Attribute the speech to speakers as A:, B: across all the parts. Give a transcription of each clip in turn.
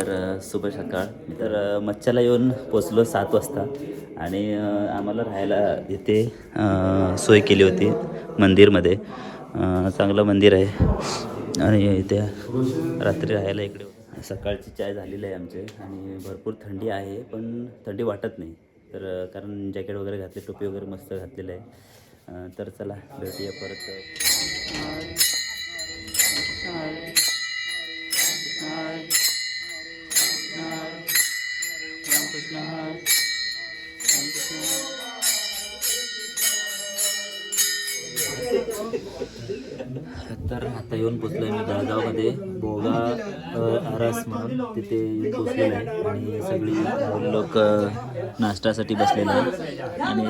A: तर शुभ सकाळ. तर मच्छाला येऊन पोचलो 7 वाजता आणि आम्हाला राहायला इथे सोय केली होती मंदिरमध्ये. चांगलं मंदिर आहे आणि इथे रात्री राहायला इकडे सकाळची चाय झालेली आहे आमचे आणि भरपूर थंडी आहे पण थंडी वाटत नाही. तर कारण जॅकेट वगैरे घातले, टोपी वगैरे मस्त घातलेलं आहे. तर चला भेटूया परत. तर आता येऊन पोचलो आहे मी जळगावमध्ये बोगा आरस म्हणून तिथे येऊन पोचलेलं आहे आणि सगळी लोक नाश्त्यासाठी बसलेलं आहे. आणि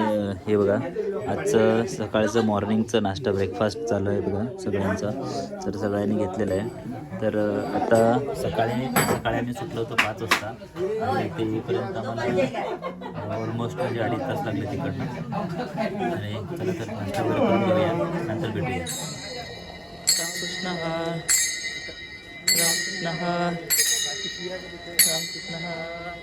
A: हे बघा आजचं सकाळचं मॉर्निंगचं नाश्ता ब्रेकफास्ट चालू आहे बघा सगळ्यांचा. तर सगळ्यांनी घेतलेलं आहे. तर आता सकाळी आम्ही सुटलो होतो 5 वाजता आणि ते इकडपर्यंत आम्हाला ऑलमोस्ट म्हणजे 2.5 तास लागले तिकडनं. आणि चला तर नाश्ता वगैरे करून घेऊया, नंतर भेटूया. रामकृष्ण हर, रामकृष्ण हर, रामकृष्ण हर.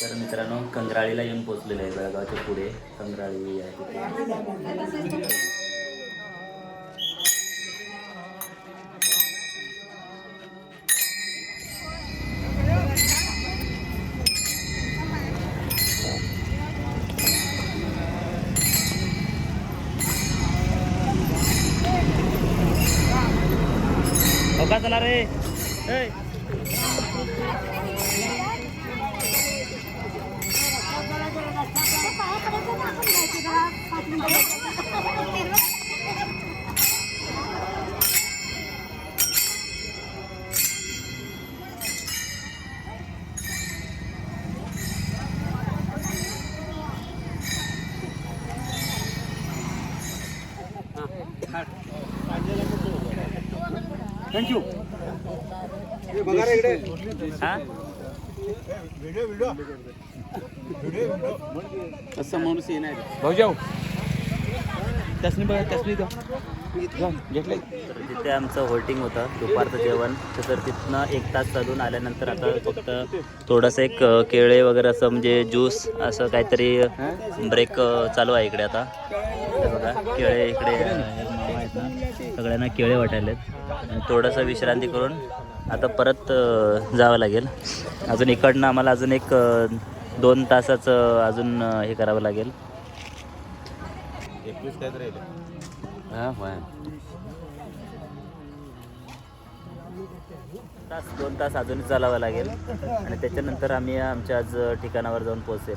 A: तर मित्रांनो कंगराळीला येऊन पोचलेलं आहे. जळगावच्या पुढे कंगराळी आहे तिथे. का चला रे थँक्यू.
B: असं माणूस येणार
A: भाऊ जाऊ
B: त्यासनी बघा त्यासनी घेतलं.
A: तर तिथे आमचं होल्टिंग होतं दुपारचं जेवण. तर तिथनं 1 तास चालून आल्यानंतर आता फक्त थोडंसं एक केळे वगैरे असं म्हणजे ज्यूस असं काहीतरी ब्रेक चालू आहे इकडे. आता हे बघा केळे इकडे मामा आहेत ना, सगळ्यांना केळे वाटायला आहेत. थोडंसं विश्रांती करून आता परत जावं लागेल. अजून इकडनं आम्हाला अजून एक 2 तासाचं अजून हे करावं लागेल.
B: 21 काय राहिले.
A: तास 2 तास अजून चालावं लागेल आणि त्याच्यानंतर आम्ही आमच्या आज ठिकाणावर जाऊन पोहोचेल.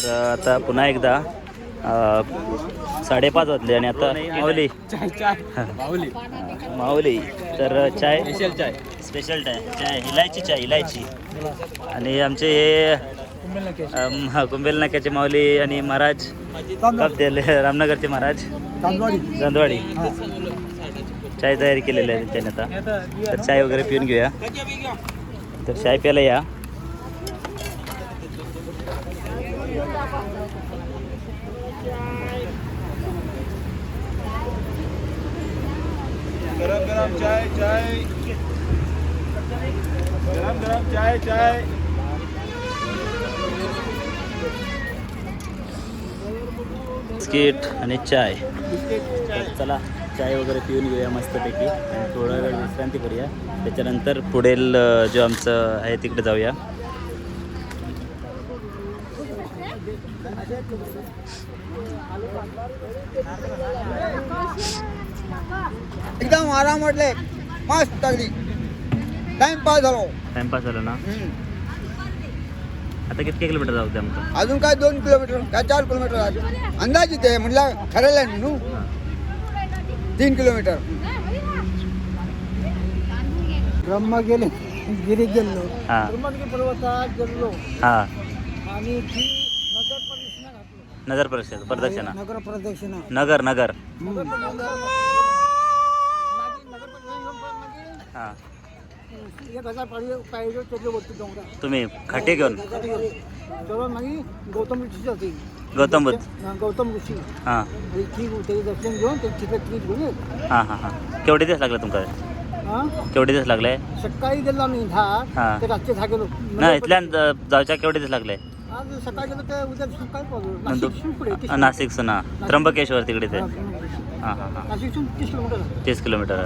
A: आता पुन्हा एकदा 5:30 वाजले आणि आता माऊली माऊली तर चाय स्पेशल चाय इलायची आणि आमचे हे कुंभेल नाक्याचे माऊली आणि महाराज रामनगरचे महाराज चांदवाडी चाय तयारी केलेली आहे त्याने आता. तर चाय वगैरे पिऊन घेऊया. तर चाय प्यायला या.
B: गरम गरम चाय
A: बिस्किट आणि चाय. तर चला चाय वगैरे पिऊन घेऊया मस्तपैकी आणि थोडा वेळ विश्रांती करूया. त्याच्यानंतर पुढील जो आमचं आहे तिकडे जाऊया.
C: एकदम आराम वाटले मस्त अगदी टाइमपास
A: झालं ना. आता किती किलोमीटर जाऊ ते आमचं?
C: अजून काय 2 किलोमीटर काय 4 किलोमीटर अंदाज इथे म्हटलं ठरवलंय मी 3 किलोमीटर. ब्रह्मगिरी गेलो
A: हां
C: पर्वतात गेलो
A: हां
C: आणि
A: नगर परिषद प्रदक्षिणा
C: नगर प्रदक्षिणा
A: नगर हां
C: 1000 पायऱ्या त्याच्या वरती डोंगरा
A: तुम्ही खटे घेऊन
C: तेव्हा मागे गौतम ऋषी होती.
A: गौतम बुद्ध
C: गौतम ऋषी
A: हां
C: त्याचे दर्शन घेऊन ते तिकीट घेऊन येत.
A: हां केवढे दिवस लागले तुमचं? केवढे दिवस लागले?
C: सकाळी गेलो आम्ही 10
A: हां.
C: ते रात्री 6 गेलो.
A: नाही इथल्या जायच्या केवढे दिवस लागले?
C: आज सकाळी गेलो तर उद्या सकाळी पोहोचलो. पुढे
A: नाशिक सुना त्र्यंबकेश्वर तिकडे ते हां
C: नाशिकसून 30 किलोमीटर.
A: 30 किलोमीटर.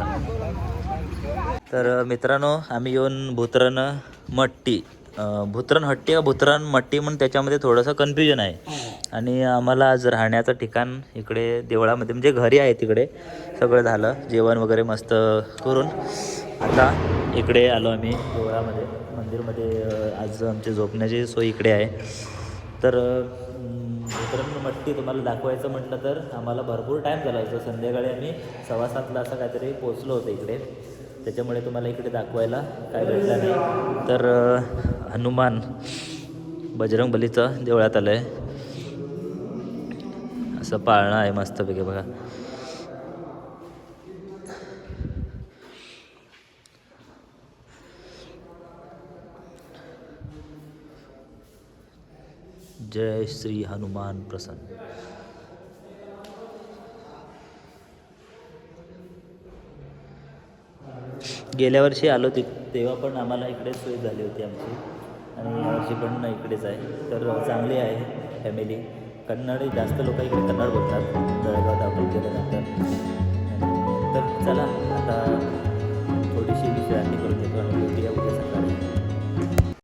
A: तर मित्रांनो आम्ही येऊन भूतरण मट्टी भूतरण हट्टी का भूतरण मट्टी म्हणून त्याच्यामध्ये थोडंसं कन्फ्युजन आहे. आणि आम्हाला आज राहण्याचं ठिकाण इकडे देवळामध्ये म्हणजे घरी आहे तिकडे सगळं झालं जेवण वगैरे मस्त करून आता इकडे आलो आम्ही देवळामध्ये मंदिरमध्ये. आज आमची झोपण्याची सोय इकडे आहे. तर भूतरण मट्टी तुम्हाला दाखवायचं म्हटलं तर आम्हाला भरपूर टाईम झाला होता. संध्याकाळी आम्ही 6:15 असं काहीतरी पोचलो होतो इकडे. त्याच्यामुळे तुम्हाला इकडे दाखवायला काय भेटलं नाही. तर हनुमान बजरंगबलीचं देवळात आलं आहे. असं पाळणं आहे मस्तपैकी बघा. जय श्री हनुमान प्रसन्न. गेल्या वर्षी आलो तेव्हा पण आम्हाला इकडे सोय झाली होती आमची आणि यावर्षी पण इकडेच आहे. तर चांगली आहे फॅमिली. कन्नड जास्त लोक इकडे कन्नड बोलतात जळगाव दाखल केल्यानंतर. तर चला आता थोडीशी विश्रांती करून घेतो आणि